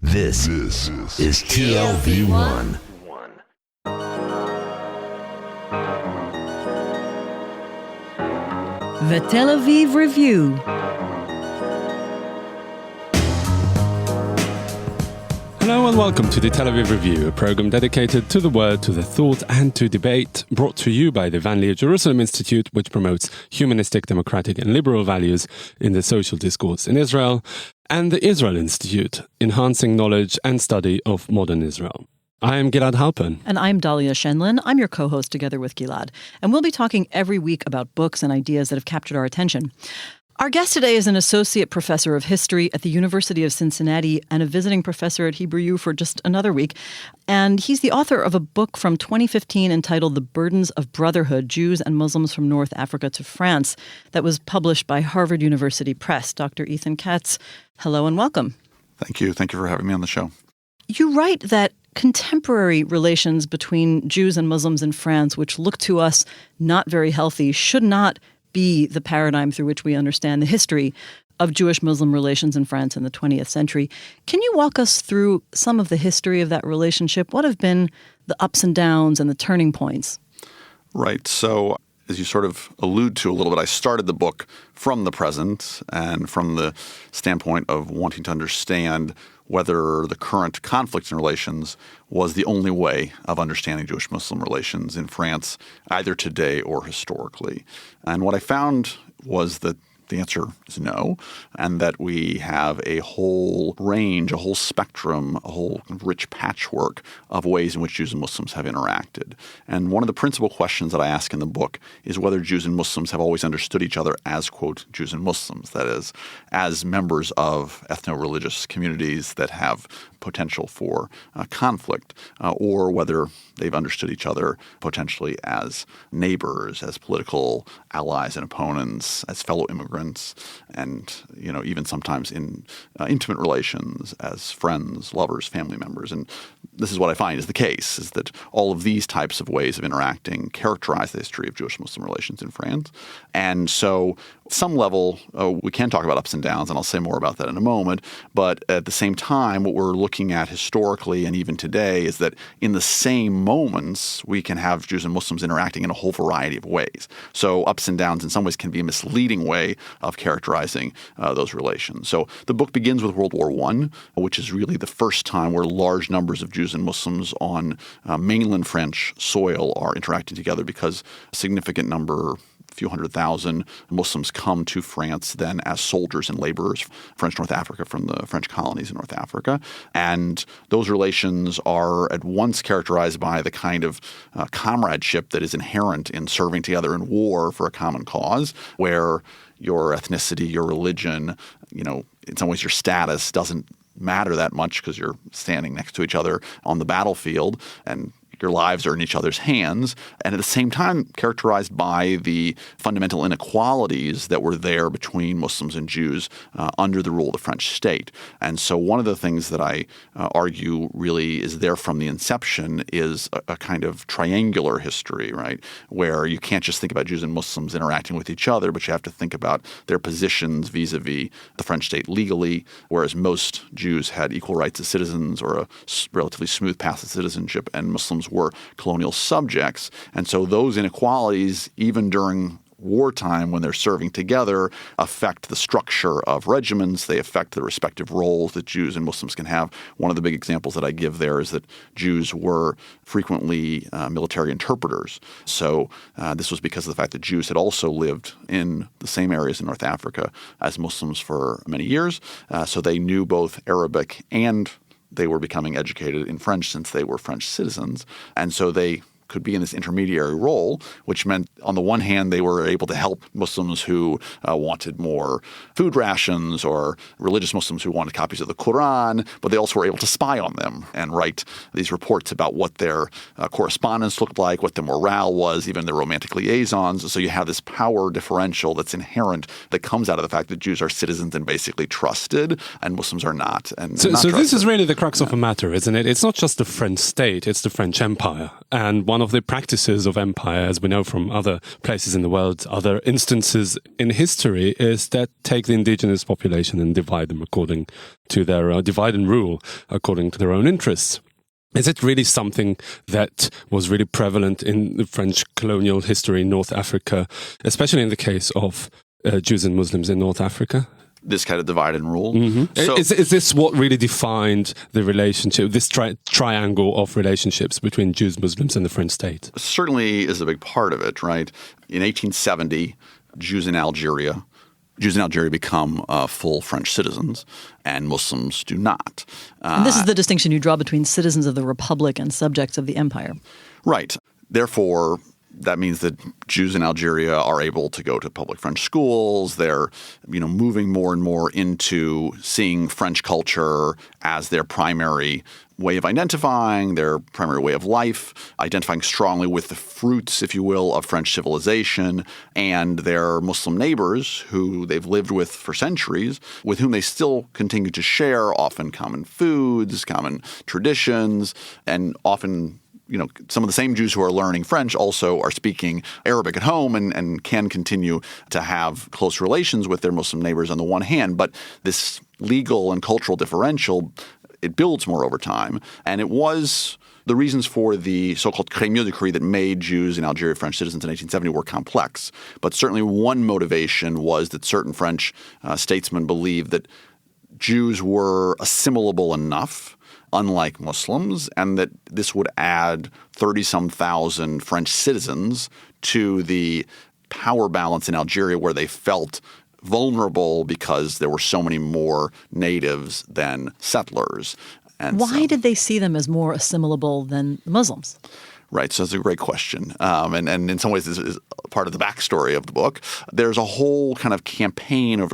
This is TLV1. The Tel Aviv Review. Hello and welcome to the Tel Aviv Review, a program dedicated to the word, to the thought and to debate, brought to you by the Van Leer Jerusalem Institute, which promotes humanistic, democratic and liberal values in the social discourse in Israel, and the Israel Institute, enhancing knowledge and study of modern Israel. I am Gilad Halpern. And I'm Dahlia Shenlin. I'm your co-host together with Gilad. And we'll be talking every week about books and ideas that have captured our attention. Our guest today is an associate professor of history at the University of Cincinnati and a visiting professor at Hebrew U for just another week. And he's the author of a book from 2015 entitled The Burdens of Brotherhood, Jews and Muslims from North Africa to France, that was published by Harvard University Press. Dr. Ethan Katz, hello and welcome. Thank you. Thank you for having me on the show. You write that contemporary relations between Jews and Muslims in France, which look to us not very healthy, should not be the paradigm through which we understand the history of Jewish-Muslim relations in France in the 20th century. Can you walk us through some of the history of that relationship? What have been the ups and downs and the turning points? Right. So, as you sort of allude to a little bit, I started the book from the present and from the standpoint of wanting to understand whether the current conflict in relations was the only way of understanding Jewish-Muslim relations in France, either today or historically. And what I found was that the answer is no, and that we have a whole range, a whole spectrum, a whole rich patchwork of ways in which Jews and Muslims have interacted. And one of the principal questions that I ask in the book is whether Jews and Muslims have always understood each other as, quote, Jews and Muslims, that is, as members of ethno-religious communities that have potential for conflict, or whether they've understood each other potentially as neighbors, as political allies and opponents, as fellow immigrants, and even sometimes in intimate relations as friends, lovers, family members. And this is what I find is the case, is that all of these types of ways of interacting characterize the history of Jewish-Muslim relations in France. And so at some level, we can talk about ups and downs, and I'll say more about that in a moment. But at the same time, what we're looking at historically and even today is that in the same moments, we can have Jews and Muslims interacting in a whole variety of ways. So ups and downs in some ways can be a misleading way of characterizing those relations. So the book begins with World War I, which is really the first time where large numbers of Jews and Muslims on mainland French soil are interacting together because a significant number, few 100,000 Muslims come to France then as soldiers and laborers, French North Africa, from the French colonies in North Africa. And those relations are at once characterized by the kind of comradeship that is inherent in serving together in war for a common cause, where your ethnicity, your religion, in some ways your status doesn't matter that much because you're standing next to each other on the battlefield and your lives are in each other's hands, and at the same time characterized by the fundamental inequalities that were there between Muslims and Jews under the rule of the French state. And so one of the things that I argue really is there from the inception is a kind of triangular history, right, where you can't just think about Jews and Muslims interacting with each other, but you have to think about their positions vis-a-vis the French state legally, whereas most Jews had equal rights as citizens or a relatively smooth path to citizenship, and Muslims were colonial subjects. And so those inequalities, even during wartime when they're serving together, affect the structure of regiments. They affect the respective roles that Jews and Muslims can have. One of the big examples that I give there is that Jews were frequently military interpreters. So this was because of the fact that Jews had also lived in the same areas in North Africa as Muslims for many years. So they knew both Arabic and they were becoming educated in French since they were French citizens. And so they could be in this intermediary role, which meant on the one hand they were able to help Muslims who wanted more food rations or religious Muslims who wanted copies of the Quran, but they also were able to spy on them and write these reports about what their correspondence looked like, what their morale was, even their romantic liaisons. So you have this power differential that's inherent that comes out of the fact that Jews are citizens and basically trusted and Muslims are not. So this is really the crux of the matter, isn't it? It's not just the French state, it's the French Empire. And one of the practices of empire, as we know from other places in the world, other instances in history, is that take the indigenous population and divide them according to their divide and rule according to their own interests. Is it really something that was really prevalent in the French colonial history in North Africa, especially in the case of Jews and Muslims in North Africa? This kind of divide and rule. Mm-hmm. So, is this what really defined the relationship, this triangle of relationships between Jews, Muslims, and the French state? Certainly is a big part of it, right? In 1870, Jews in Algeria become full French citizens, and Muslims do not. And this is the distinction you draw between citizens of the Republic and subjects of the empire. Right. Therefore, that means that Jews in Algeria are able to go to public French schools. They're, moving more and more into seeing French culture as their primary way of identifying, their primary way of life, identifying strongly with the fruits, if you will, of French civilization, and their Muslim neighbors who they've lived with for centuries, with whom they still continue to share often common foods, common traditions, and often some of the same Jews who are learning French also are speaking Arabic at home and can continue to have close relations with their Muslim neighbors on the one hand. But this legal and cultural differential, it builds more over time. And it was the reasons for the so-called Crémieux decree that made Jews in Algeria French citizens in 1870 were complex. But certainly one motivation was that certain French statesmen believed that Jews were assimilable enough, unlike Muslims, and that this would add 30-some thousand French citizens to the power balance in Algeria where they felt vulnerable because there were so many more natives than settlers. And why did they see them as more assimilable than Muslims? Right. So that's a great question. And in some ways, this is part of the backstory of the book. There's a whole kind of campaign of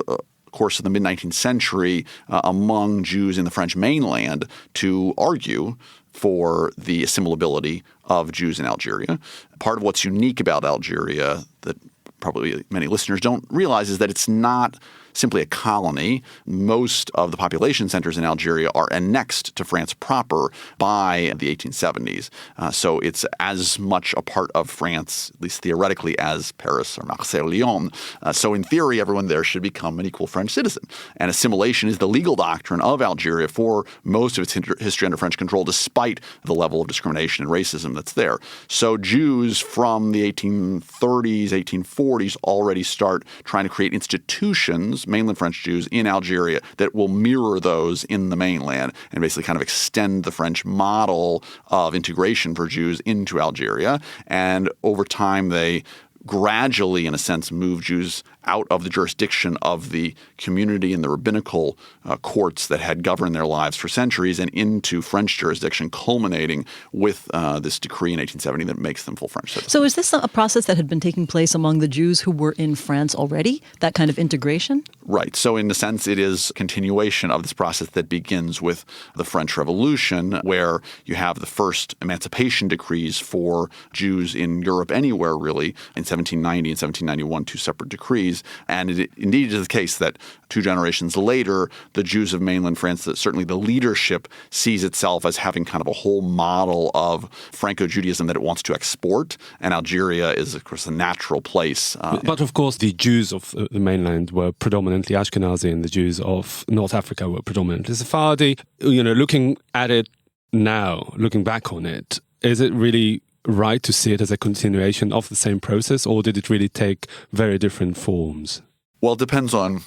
course of the mid-19th century among Jews in the French mainland to argue for the assimilability of Jews in Algeria. Part of what's unique about Algeria that probably many listeners don't realize is that it's not simply a colony. Most of the population centers in Algeria are annexed to France proper by the 1870s. So it's as much a part of France, at least theoretically, as Paris or Marseille or Lyon. So in theory, everyone there should become an equal French citizen. And assimilation is the legal doctrine of Algeria for most of its history under French control, despite the level of discrimination and racism that's there. So Jews from the 1830s, 1840s already start trying to create institutions, mainland French Jews in Algeria, that will mirror those in the mainland and basically kind of extend the French model of integration for Jews into Algeria. And over time, they gradually, in a sense, move Jews out of the jurisdiction of the community and the rabbinical courts that had governed their lives for centuries and into French jurisdiction, culminating with this decree in 1870 that makes them full French citizens. So is this a process that had been taking place among the Jews who were in France already, that kind of integration? Right. So in a sense, it is a continuation of this process that begins with the French Revolution, where you have the first emancipation decrees for Jews in Europe anywhere, really, in 1790 and 1791, two separate decrees. And it indeed is the case that 2 generations later, the Jews of mainland France, that certainly the leadership sees itself as having kind of a whole model of Franco-Judaism that it wants to export. And Algeria is, of course, a natural place. But of course, the Jews of the mainland were predominantly Ashkenazi and the Jews of North Africa were predominantly Sephardi. Looking at it now, looking back on it, is it really right to see it as a continuation of the same process, or did it really take very different forms? Well, it depends on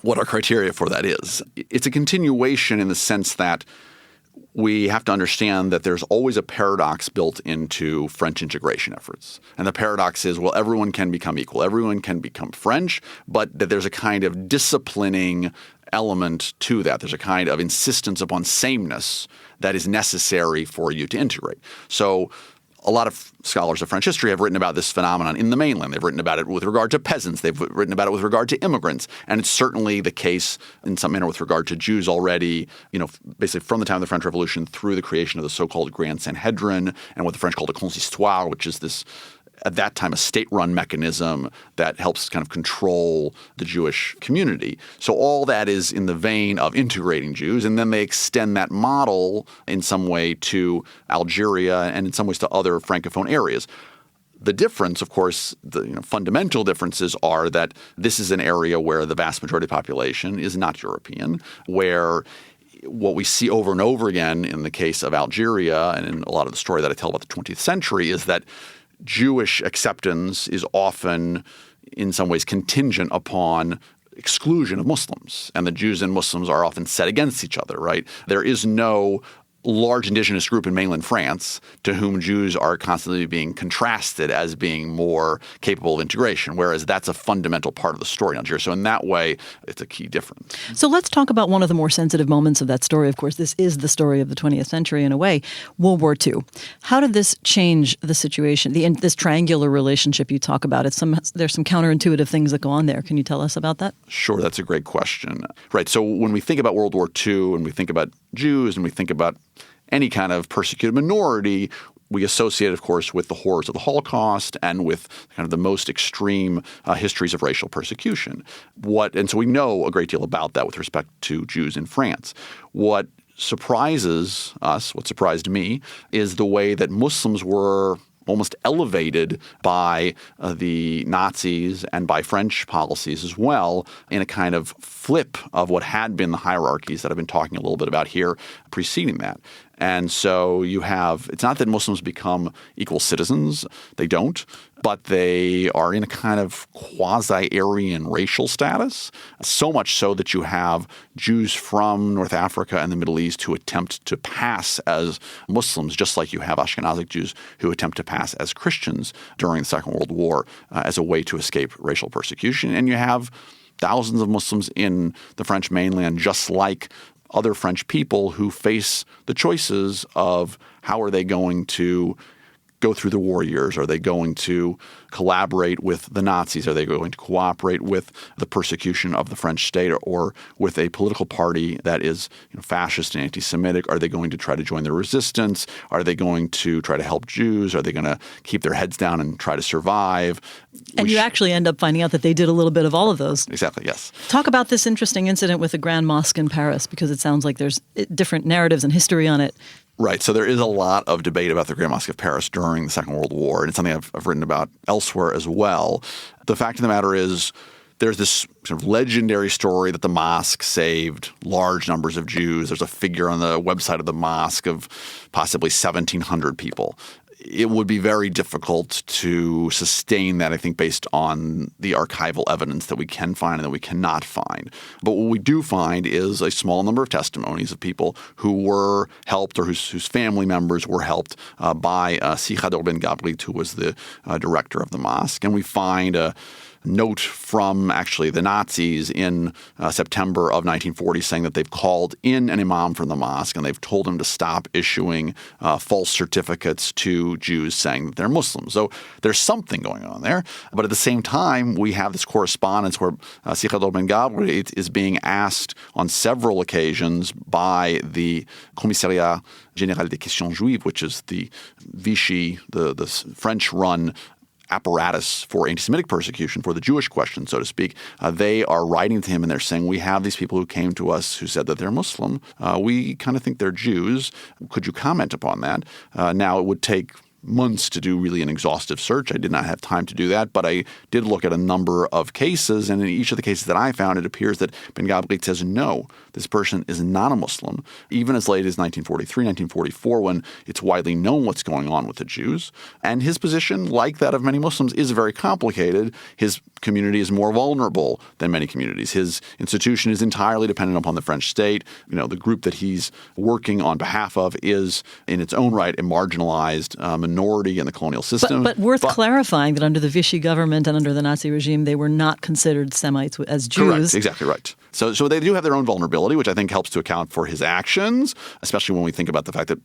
what our criteria for that is. It's a continuation in the sense that we have to understand that there's always a paradox built into French integration efforts. And the paradox is, well, everyone can become equal. Everyone can become French, but that there's a kind of disciplining element to that. There's a kind of insistence upon sameness that is necessary for you to integrate. So a lot of scholars of French history have written about this phenomenon in the mainland. They've written about it with regard to peasants. They've written about it with regard to immigrants. And it's certainly the case in some manner with regard to Jews already, basically from the time of the French Revolution through the creation of the so-called Grand Sanhedrin and what the French called a consistoire, which is this at that time, a state-run mechanism that helps kind of control the Jewish community. So all that is in the vein of integrating Jews, and then they extend that model in some way to Algeria and in some ways to other Francophone areas. The difference, of course, the fundamental differences are that this is an area where the vast majority of the population is not European, where what we see over and over again in the case of Algeria and in a lot of the story that I tell about the 20th century is that Jewish acceptance is often in some ways contingent upon exclusion of Muslims. And the Jews and Muslims are often set against each other, right? There is no large indigenous group in mainland France to whom Jews are constantly being contrasted as being more capable of integration, whereas that's a fundamental part of the story in Algeria. So in that way, it's a key difference. So let's talk about one of the more sensitive moments of that story. Of course, this is the story of the 20th century in a way, World War II. How did this change the situation, this triangular relationship you talk about? There's some counterintuitive things that go on there. Can you tell us about that? Sure, that's a great question. Right, so when we think about World War II and we think about Jews and we think about any kind of persecuted minority, we associate, of course, with the horrors of the Holocaust and with kind of the most extreme histories of racial persecution. And so we know a great deal about that with respect to Jews in France. What surprises us, what surprised me, is the way that Muslims were almost elevated by the Nazis and by French policies as well in a kind of flip of what had been the hierarchies that I've been talking a little bit about here preceding that. And so you have – it's not that Muslims become equal citizens. They don't. But they are in a kind of quasi-Aryan racial status, so much so that you have Jews from North Africa and the Middle East who attempt to pass as Muslims, just like you have Ashkenazic Jews who attempt to pass as Christians during the Second World War as a way to escape racial persecution. And you have thousands of Muslims in the French mainland, just like other French people who face the choices of how are they going to go through the war years? Are they going to collaborate with the Nazis? Are they going to cooperate with the persecution of the French state or with a political party that is fascist and anti-Semitic? Are they going to try to join the resistance? Are they going to try to help Jews? Are they going to keep their heads down and try to survive? And you actually end up finding out that they did a little bit of all of those. Exactly, yes. Talk about this interesting incident with the Grand Mosque in Paris, because it sounds like there's different narratives and history on it. Right. So there is a lot of debate about the Grand Mosque of Paris during the Second World War, and it's something I've written about elsewhere as well. The fact of the matter is there's this sort of legendary story that the mosque saved large numbers of Jews. There's a figure on the website of the mosque of possibly 1,700 people. It would be very difficult to sustain that, I think, based on the archival evidence that we can find and that we cannot find. But what we do find is a small number of testimonies of people who were helped or whose family members were helped by Sichador ben Gabrit, who was the director of the mosque. And we find a note from actually the Nazis in September of 1940 saying that they've called in an imam from the mosque and they've told him to stop issuing false certificates to Jews saying that they're Muslims. So there's something going on there. But at the same time, we have this correspondence where Sichador ben Gabrit is being asked on several occasions by the Commissariat Général des Questions Juives, which is the Vichy, the French-run apparatus for anti-Semitic persecution, for the Jewish question, so to speak. They are writing to him and they're saying, we have these people who came to us who said that they're Muslim. We kind of think they're Jews. Could you comment upon that? Now, it would take months to do really an exhaustive search. I did not have time to do that, but I did look at a number of cases, and in each of the cases that I found, it appears that Ben Gabrit says, no, this person is not a Muslim, even as late as 1943, 1944, when it's widely known what's going on with the Jews. And his position, like that of many Muslims, is very complicated. His community is more vulnerable than many communities. His institution is entirely dependent upon the French state. The group that he's working on behalf of is, in its own right, a marginalized minority in the colonial system. But worth clarifying that under the Vichy government and under the Nazi regime, they were not considered Semites as Jews. Correct, exactly right. So they do have their own vulnerability, which I think helps to account for his actions, especially when we think about the fact that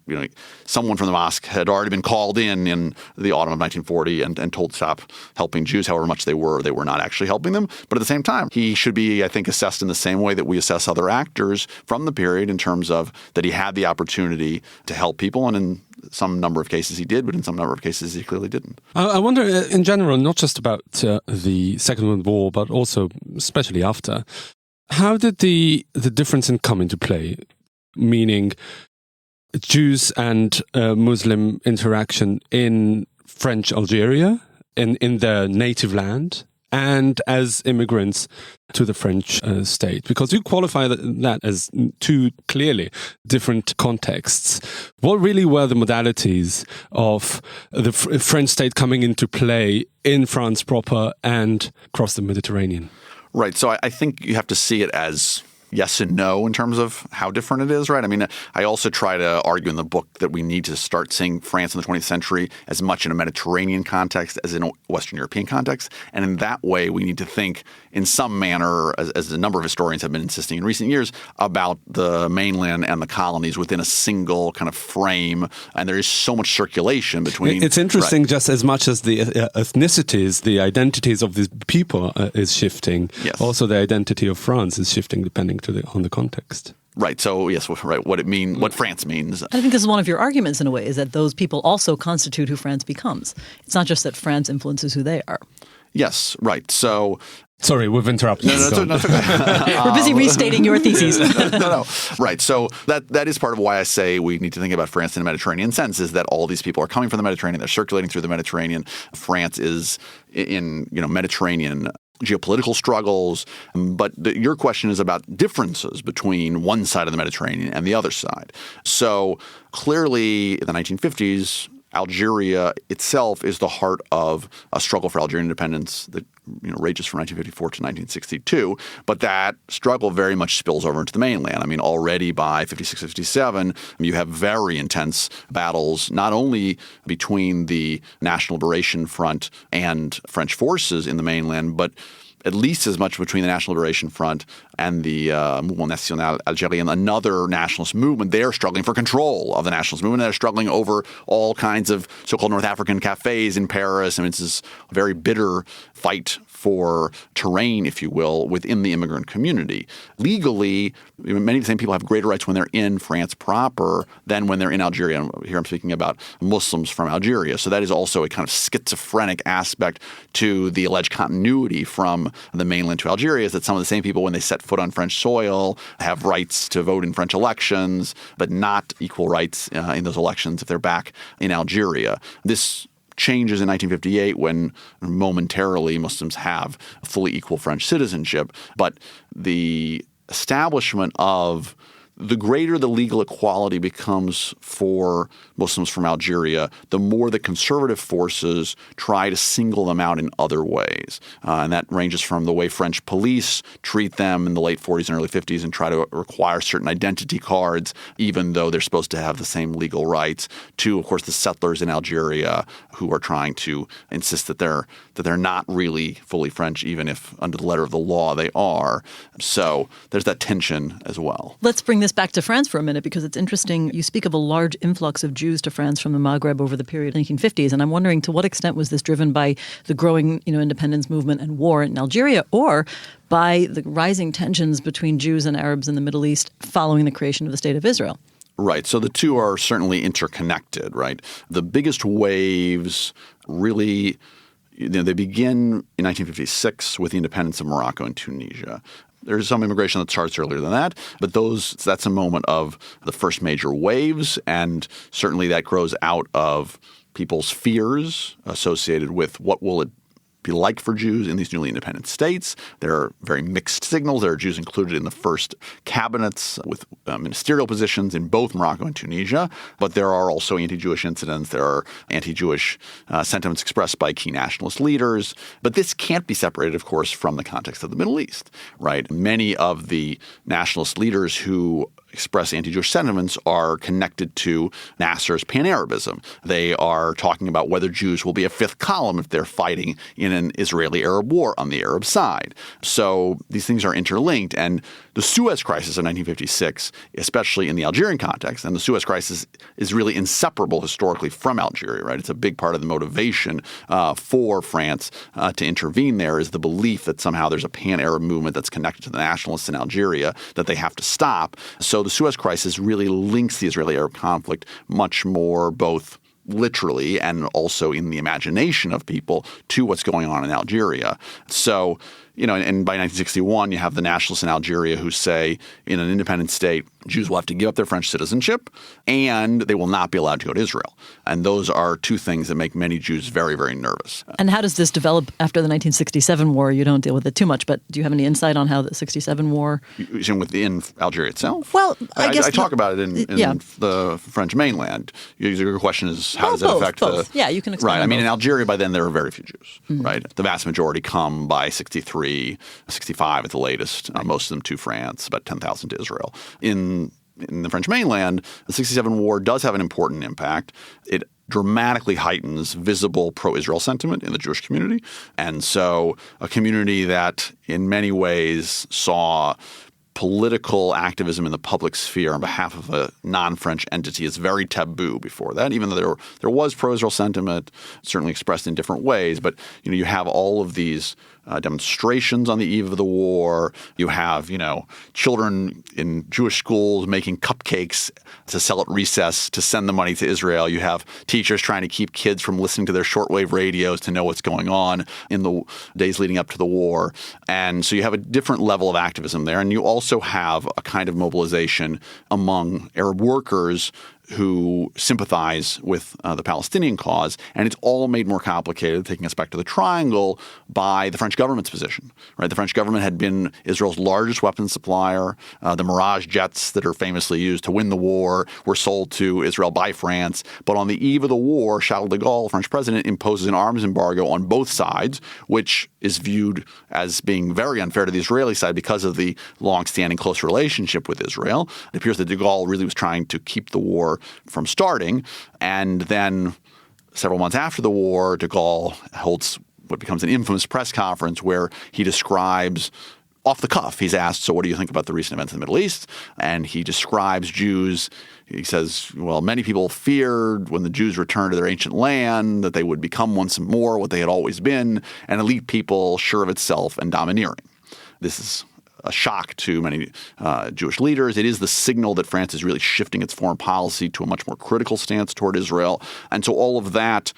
someone from the mosque had already been called in the autumn of 1940 and told to stop helping Jews, however much they were not actually helping them. But at the same time, he should be, I think, assessed in the same way that we assess other actors from the period in terms of that he had the opportunity to help people, and in some number of cases he did, but in some number of cases he clearly didn't. I wonder, in general, not just about the Second World War, but also especially after, how did the difference come into play? Meaning Jews and Muslim interaction in French Algeria, in their native land, and as immigrants to the French state, because you qualify that as two clearly different contexts. What really were the modalities of the French state coming into play in France proper and across the Mediterranean? Right. So I think you have to see it as yes and no in terms of how different it is, right? I mean, I also try to argue in the book that we need to start seeing France in the 20th century as much in a Mediterranean context as in a Western European context. And in that way, we need to think in some manner, as a number of historians have been insisting in recent years, about the mainland and the colonies within a single kind of frame. And there is so much circulation between. It's interesting, right? Just as much as the ethnicities, the identities of these people is shifting. Yes. Also, the identity of France is shifting depending on the context. Right. So, yes, right. What France means. I think this is one of your arguments in a way, is that those people also constitute who France becomes. It's not just that France influences who they are. Yes. Right. So. Sorry, we've interrupted. No, it's okay. We're busy restating your theses. No. Right. So that is part of why I say we need to think about France in a Mediterranean sense, is that all these people are coming from the Mediterranean. They're circulating through the Mediterranean. France is in Mediterranean geopolitical struggles. But your question is about differences between one side of the Mediterranean and the other side. So clearly in the 1950s, Algeria itself is the heart of a struggle for Algerian independence that rages from 1954 to 1962. But that struggle very much spills over into the mainland. I mean, already by 56, 57, you have very intense battles, not only between the National Liberation Front and French forces in the mainland, but at least as much between the National Liberation Front and the Mouvement National Algérien, another nationalist movement. They're struggling for control of the nationalist movement. They're struggling over all kinds of so-called North African cafes in Paris. I mean, it's this very bitter fight for terrain, if you will, within the immigrant community. Legally, many of the same people have greater rights when they're in France proper than when they're in Algeria. And here I'm speaking about Muslims from Algeria. So that is also a kind of schizophrenic aspect to the alleged continuity from the mainland to Algeria, is that some of the same people, when they set foot on French soil, have rights to vote in French elections, but not equal rights in those elections if they're back in Algeria. This changes in 1958 when momentarily Muslims have fully equal French citizenship. But the establishment of the greater the legal equality becomes for Muslims from Algeria, the more the conservative forces try to single them out in other ways. And that ranges from the way French police treat them in the late 40s and early 50s and try to require certain identity cards, even though they're supposed to have the same legal rights, to, of course, the settlers in Algeria who are trying to insist that they're not really fully French, even if under the letter of the law they are. So there's that tension as well. Let's bring this back to France for a minute, because it's interesting. You speak of a large influx of Jews to France from the Maghreb over the period of the 1950s, and I'm wondering to what extent was this driven by the growing independence movement and war in Algeria, or by the rising tensions between Jews and Arabs in the Middle East following the creation of the State of Israel? Right. So the two are certainly interconnected, right? The biggest waves really, they begin in 1956 with the independence of Morocco and Tunisia. There's some immigration that starts earlier than that, but that's a moment of the first major waves, and certainly that grows out of people's fears associated with what will it be like for Jews in these newly independent states. There are very mixed signals. There are Jews included in the first cabinets with ministerial positions in both Morocco and Tunisia, but there are also anti-Jewish incidents. There are anti-Jewish sentiments expressed by key nationalist leaders. But this can't be separated, of course, from the context of the Middle East, right? Many of the nationalist leaders who express anti-Jewish sentiments are connected to Nasser's pan-Arabism. They are talking about whether Jews will be a fifth column if they're fighting in an Israeli-Arab war on the Arab side. So these things are interlinked. And the Suez Crisis of 1956, especially in the Algerian context, and the Suez Crisis is really inseparable historically from Algeria, right? It's a big part of the motivation for France to intervene there is the belief that somehow there's a pan-Arab movement that's connected to the nationalists in Algeria that they have to stop. So the Suez Crisis really links the Israeli-Arab conflict much more both literally and also in the imagination of people to what's going on in Algeria. So, and by 1961, you have the nationalists in Algeria who say in an independent state, Jews will have to give up their French citizenship and they will not be allowed to go to Israel. And those are two things that make many Jews very, very nervous. And how does this develop after the 1967 war? You don't deal with it too much, but do you have any insight on how the 67 war? Within Algeria itself? Well, I guess I talk about it in the French mainland. Your question is how does it affect both. Yeah, you can explain. Right. I mean, in Algeria by then there are very few Jews, right? The vast majority come by 63, 65 at the latest, most of them to France, about 10,000 to Israel. In the French mainland, the 67 war does have an important impact. It dramatically heightens visible pro-Israel sentiment in the Jewish community. And so a community that in many ways saw political activism in the public sphere on behalf of a non-French entity is very taboo before that, even though there was pro-Israel sentiment, certainly expressed in different ways. But, you have all of these demonstrations on the eve of the war. You have, children in Jewish schools making cupcakes to sell at recess to send the money to Israel. You have teachers trying to keep kids from listening to their shortwave radios to know what's going on in the days leading up to the war. And so you have a different level of activism there. And you also have a kind of mobilization among Arab workers who sympathize with the Palestinian cause. And it's all made more complicated, taking us back to the triangle, by the French government's position. Right? The French government had been Israel's largest weapons supplier. The Mirage jets that are famously used to win the war were sold to Israel by France. But on the eve of the war, Charles de Gaulle, French president, imposes an arms embargo on both sides, which is viewed as being very unfair to the Israeli side because of the long-standing close relationship with Israel. It appears that de Gaulle really was trying to keep the war from starting. And then several months after the war, de Gaulle holds what becomes an infamous press conference where he describes off the cuff. He's asked, so what do you think about the recent events in the Middle East? And he describes Jews. He says, well, many people feared when the Jews returned to their ancient land that they would become once more what they had always been, an elite people sure of itself and domineering. This is a shock to many Jewish leaders. It is the signal that France is really shifting its foreign policy to a much more critical stance toward Israel. And so all of that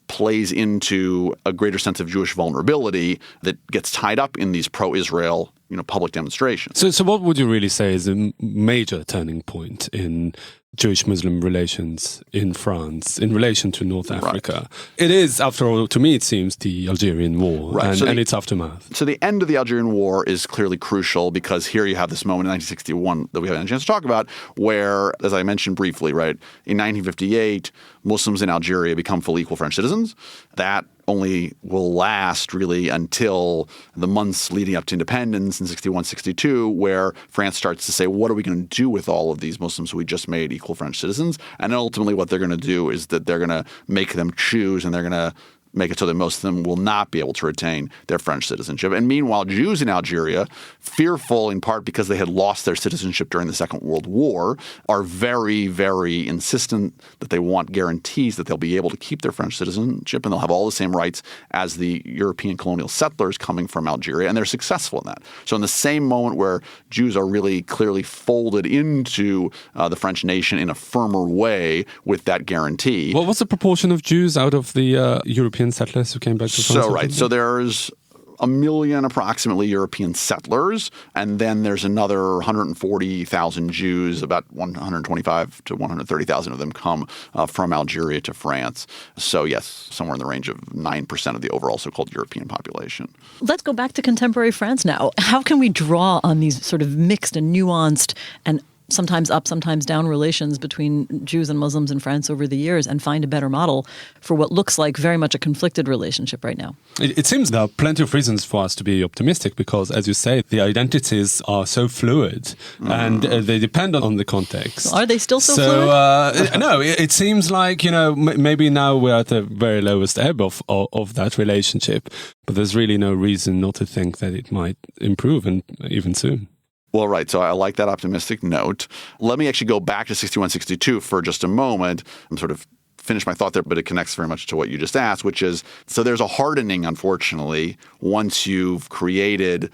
plays into a greater sense of Jewish vulnerability that gets tied up in these pro-Israel public demonstrations. So what would you really say is a major turning point in Jewish-Muslim relations in France in relation to North Africa? Right. It is, after all, to me it seems, the Algerian War and its aftermath. So the end of the Algerian War is clearly crucial because here you have this moment in 1961 that we haven't had a chance to talk about where, as I mentioned briefly, right, in 1958, Muslims in Algeria become fully equal French citizens. That only will last really until the months leading up to independence in 61, 62, where France starts to say, what are we going to do with all of these Muslims who we just made equal French citizens? And ultimately what they're going to do is that they're going to make them choose and they're going to make it so that most of them will not be able to retain their French citizenship. And meanwhile, Jews in Algeria, fearful in part because they had lost their citizenship during the Second World War, are very, very insistent that they want guarantees that they'll be able to keep their French citizenship and they'll have all the same rights as the European colonial settlers coming from Algeria. And they're successful in that. So in the same moment where Jews are really clearly folded into the French nation in a firmer way with that guarantee. What was the proportion of Jews out of the European settlers who came back to France? So, right. So there's 1 million approximately European settlers, and then there's another 140,000 Jews, about 125 to 130,000 of them come from Algeria to France. So yes, somewhere in the range of 9% of the overall so-called European population. Let's go back to contemporary France now. How can we draw on these sort of mixed and nuanced and sometimes up, sometimes down relations between Jews and Muslims in France over the years and find a better model for what looks like very much a conflicted relationship right now. It seems there are plenty of reasons for us to be optimistic because, as you say, the identities are so fluid and they depend on the context. Are they still so fluid? No, it seems like, maybe now we're at the very lowest ebb of that relationship, but there's really no reason not to think that it might improve, and even soon. Well, right. So I like that optimistic note. Let me actually go back to 61, 62 for just a moment. I'm sort of finish my thought there, but it connects very much to what you just asked, which is, so there's a hardening, unfortunately, once you've created,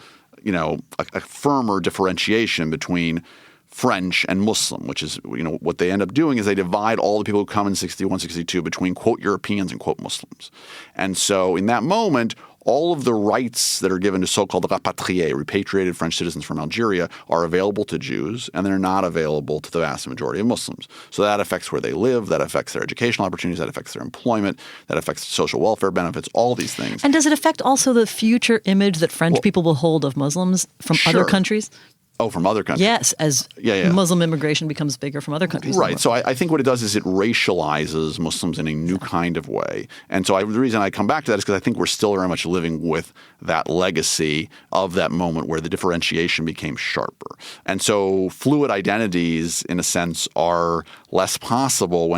a firmer differentiation between French and Muslim, which is, what they end up doing is they divide all the people who come in 61, 62 between, quote, Europeans and, quote, Muslims. And so in that moment, all of the rights that are given to so-called rapatriés, repatriated French citizens from Algeria, are available to Jews, and they're not available to the vast majority of Muslims. So that affects where they live, that affects their educational opportunities, that affects their employment, that affects social welfare benefits, all these things. And does it affect also the future image that French people will hold of Muslims from other countries? Oh, from other countries. Yes, as Muslim immigration becomes bigger from other countries. Right. So I think what it does is it racializes Muslims in a new kind of way. And so the reason I come back to that is because I think we're still very much living with that legacy of that moment where the differentiation became sharper. And so fluid identities, in a sense, are less possible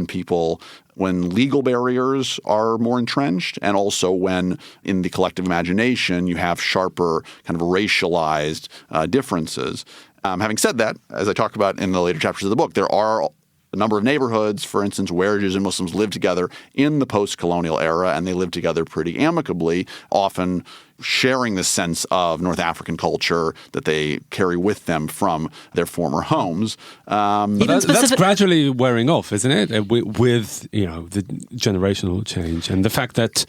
when legal barriers are more entrenched, and also when in the collective imagination you have sharper kind of racialized differences. Having said that, as I talk about in the later chapters of the book, there are a number of neighborhoods, for instance, where Jews and Muslims live together in the post-colonial era, and they live together pretty amicably, often sharing the sense of North African culture that they carry with them from their former homes. That's gradually wearing off, isn't it? With the generational change and the fact that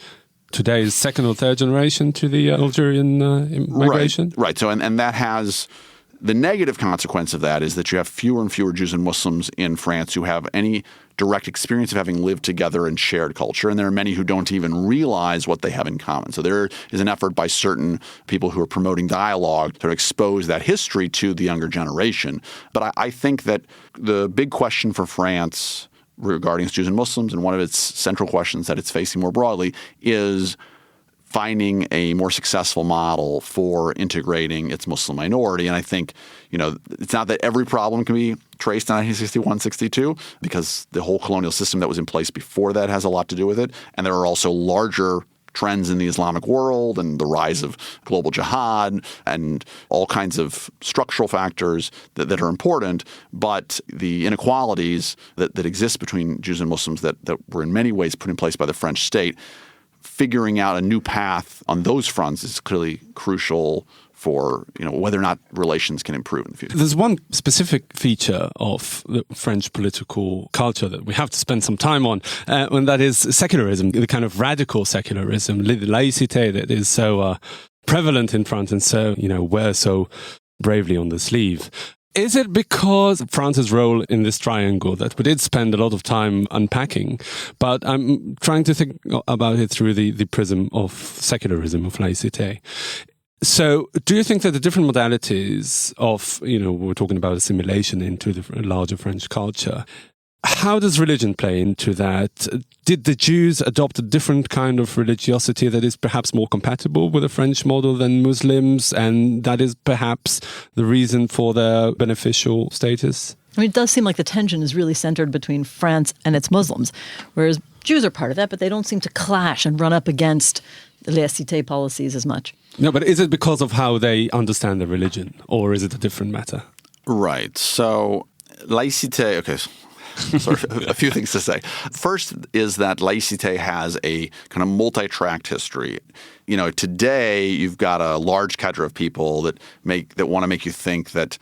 today is second or third generation to the Algerian migration. Right. So and that has the negative consequence of that is that you have fewer and fewer Jews and Muslims in France who have any direct experience of having lived together and shared culture. And there are many who don't even realize what they have in common. So there is an effort by certain people who are promoting dialogue to expose that history to the younger generation. But I think that the big question for France regarding Jews and Muslims, and one of its central questions that it's facing more broadly, is finding a more successful model for integrating its Muslim minority. And I think, it's not that every problem can be traced to 1961, 62, because the whole colonial system that was in place before that has a lot to do with it. And there are also larger trends in the Islamic world and the rise of global jihad and all kinds of structural factors that are important. But the inequalities that exist between Jews and Muslims that were in many ways put in place by the French state, figuring out a new path on those fronts is clearly crucial for whether or not relations can improve in the future. There's one specific feature of the French political culture that we have to spend some time on, and that is secularism, the kind of radical secularism, the laïcité that is so prevalent in France and so wear so bravely on the sleeve. Is it because France's role in this triangle that we did spend a lot of time unpacking, but I'm trying to think about it through the prism of secularism, of laïcité. So do you think that the different modalities of, we're talking about assimilation into the larger French culture, how does religion play into that? Did the Jews adopt a different kind of religiosity that is perhaps more compatible with the French model than Muslims, and that is perhaps the reason for their beneficial status? I mean, it does seem like the tension is really centered between France and its Muslims, whereas Jews are part of that, but they don't seem to clash and run up against the laïcité policies as much. No, but is it because of how they understand the religion, or is it a different matter? Right. So laïcité, okay. Sorry, a few things to say. First is that laïcité has a kind of multi-tracked history. Today you've got a large cadre of people that want to make you think that,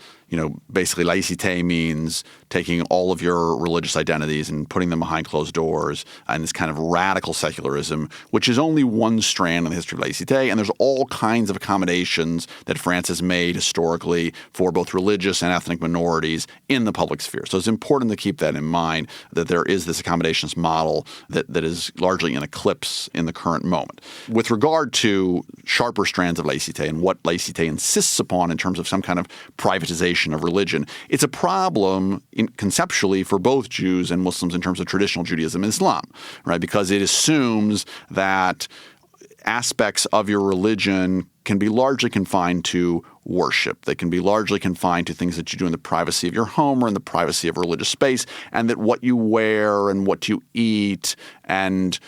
basically laïcité means taking all of your religious identities and putting them behind closed doors, and this kind of radical secularism, which is only one strand in the history of laïcité. And there's all kinds of accommodations that France has made historically for both religious and ethnic minorities in the public sphere. So it's important to keep that in mind, that there is this accommodations model that is largely in eclipse in the current moment. With regard to sharper strands of laïcité and what laïcité insists upon in terms of some kind of privatization of religion, it's a problem conceptually for both Jews and Muslims in terms of traditional Judaism and Islam, right? Because it assumes that aspects of your religion can be largely confined to worship. They can be largely confined to things that you do in the privacy of your home or in the privacy of a religious space, and that what you wear and what you eat and,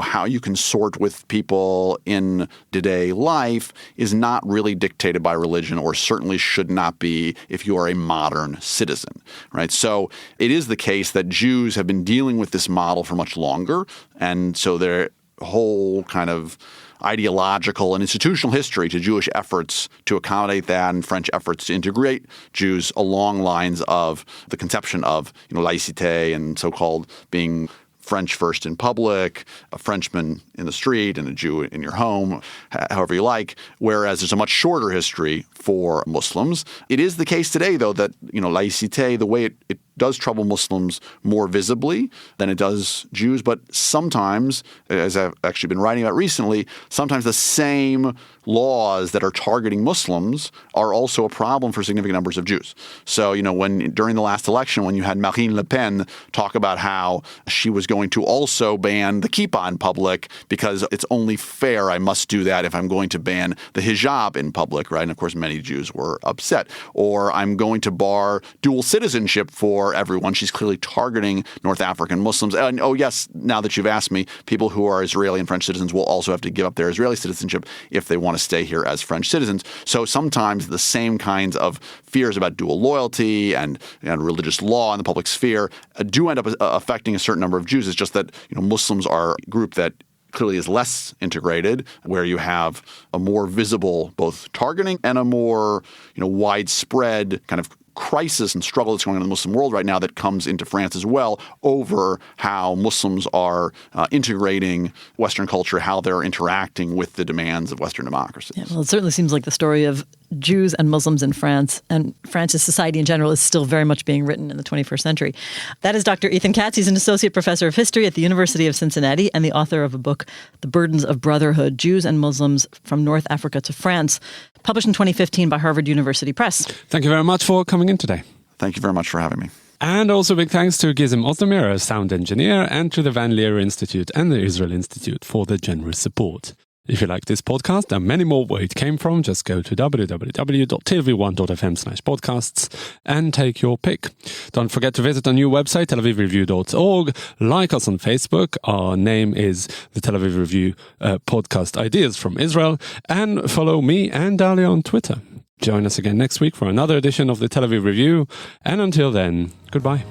how you can sort with people in day-to-day life is not really dictated by religion, or certainly should not be if you are a modern citizen, right? So it is the case that Jews have been dealing with this model for much longer, and so their whole kind of ideological and institutional history to Jewish efforts to accommodate that and French efforts to integrate Jews along lines of the conception of laïcité and so-called being French first in public, a Frenchman in the street, and a Jew in your home, however you like, whereas there's a much shorter history for Muslims. It is the case today, though, that laïcité, the way it does trouble Muslims more visibly than it does Jews, but sometimes, as I've actually been writing about recently, sometimes the same laws that are targeting Muslims are also a problem for significant numbers of Jews. So, when during the last election, when you had Marine Le Pen talk about how she was going to also ban the kippah in public because it's only fair, I must do that if I'm going to ban the hijab in public, right? And of course, many Jews were upset. Or I'm going to bar dual citizenship for everyone. She's clearly targeting North African Muslims. And oh yes, now that you've asked me, people who are Israeli and French citizens will also have to give up their Israeli citizenship if they want to stay here as French citizens. So sometimes the same kinds of fears about dual loyalty and religious law in the public sphere do end up affecting a certain number of Jews. It's just that Muslims are a group that clearly is less integrated, where you have a more visible both targeting and a more widespread kind of crisis and struggle that's going on in the Muslim world right now that comes into France as well over how Muslims are integrating Western culture, how they're interacting with the demands of Western democracies. Yeah, well, it certainly seems like the story of Jews and Muslims in France and France's society in general is still very much being written in the 21st century. That is Dr. Ethan Katz. He's an associate professor of history at the University of Cincinnati and the author of a book, The Burdens of Brotherhood, Jews and Muslims from North Africa to France, published in 2015 by Harvard University Press. Thank you very much for coming in today. Thank you very much for having me. And also big thanks to Gizem Ozdemir, sound engineer, and to the Van Leer Institute and the Israel Institute for the generous support. If you like this podcast and many more where it came from, just go to www.tlv1.fm/podcasts and take your pick. Don't forget to visit our new website, telavivreview.org. Like us on Facebook. Our name is the Tel Aviv Review Podcast Ideas from Israel. And follow me and Dalia on Twitter. Join us again next week for another edition of the Tel Aviv Review. And until then, goodbye.